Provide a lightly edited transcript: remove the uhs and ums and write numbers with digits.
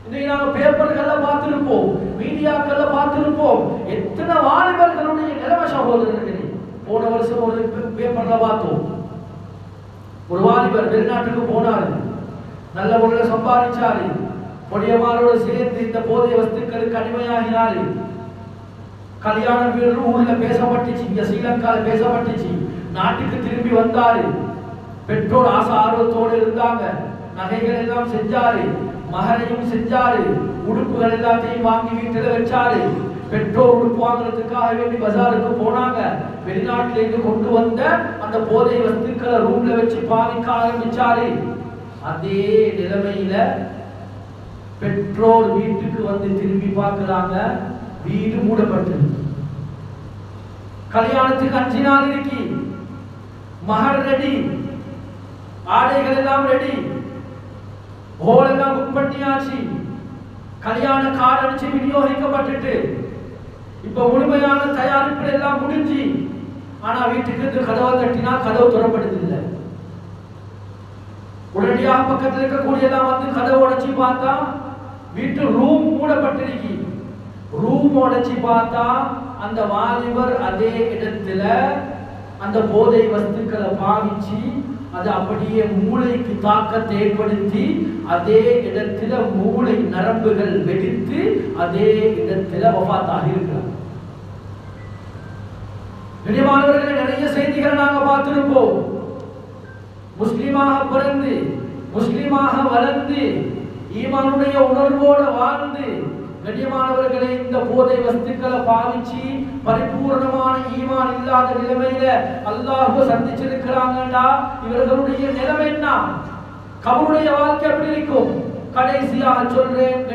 இதை நாங்கள் பேப்பர்கள்ல பார்த்திருப்போம், மீடியாக்கள்ல பார்த்திருப்போம். எத்தனை வாலிபர்களுடைய நிலைமை சகோதரர்களே. போன வருஷம் ஒரு பேப்பர்ல பார்த்தோம், ஒரு வாலிபர் வெளிநாட்டுக்கு போனாரு, நல்ல முறையில் சம்பாதிச்சாரு, பொடியமாரோடு சேர்ந்து இந்த போதைய வஸ்துக்களுக்கு அடிமையாகினாரு. கல்யாண வீடு ஊர்ல பேசப்பட்டுச்சு, இங்க ஸ்ரீலங்கால பேசப்பட்டுச்சு. நாட்டுக்கு திரும்பி வந்தாரு, பெற்றோர் ஆசை ஆர்வத்தோடு இருந்தாங்க, நகைகள் எல்லாம் செஞ்சாரு, மகரையும் செஞ்சாரு, உடுப்புகள் எல்லாத்தையும் வாங்கி வீட்டில் வச்சாரு. பெற்றோர் உடுப்பு வாங்குறதுக்காக வேண்டி பஜாருக்கு போனாங்க. வெளிநாட்டிலிருந்து கொண்டு வந்த அந்த போதை வஸ்துக்களை ரூம்ல வச்சு பாவிக்க ஆரம்பிச்சாரு. அதே நிலைமையில பெற்றோர் வீட்டுக்கு வந்து திரும்பி பார்க்கிறாங்க, வீடு மூடப்பட்டு. கல்யாணத்துக்கு 5 நாள் இருக்கு, மகர் ரெடி, ஆடைகள் எல்லாம் ரெடி, ஹோல் எல்லாம் புக் பண்ணியாச்சு, கல்யாண கார்டு அடிச்சு விநியோகிக்கப்பட்டுட்டு இப்ப முழுமையான தயாரிப்பு எல்லாம் முடிஞ்சு. ஆனா வீட்டுக்கு கதவை தட்டினா கதவு திறப்படுதில்லை. உடனடியாக பக்கத்தில் இருக்கக்கூடியதான் வந்து கதவு உடைச்சி பார்த்தா வீட்டு ரூம் மூடப்பட்டிருக்கு. ரூம் உடைச்சி பார்த்தா அந்த வாலிபர் அதே இடத்துல அந்த போதை வஸ்துக்களை பாவிச்சு அது அப்படியே மூளைக்கு தாக்கத்தை ஏற்படுத்தி அதே இடத்துல மூளை நரம்புகள் வெடித்து அதே இடத்துல வஃபாத்தாக இருக்கிறார். கண்ணியமானவர்களே, நிறைய செய்திகளை நாங்க பார்த்திருப்போம். முஸ்லிமாக பிறந்து முஸ்லிமாக வளர்ந்து ஈமானுடைய உணர்வோடு வாழ்ந்து கண்ணியமானவர்களை இந்த போதை வஸ்துக்களை பாவிச்சு பரிபூர்ணமான ஈமான் இல்லாத நிலைமையில அல்லாஹ்வை சந்திச்சிருக்கிறாங்கடா. இவர்களுடைய நிலைமை என்ன? கபருடைய வாழ்க்கை எப்படி இருக்கும்? கடைசியாக சொல்றேன்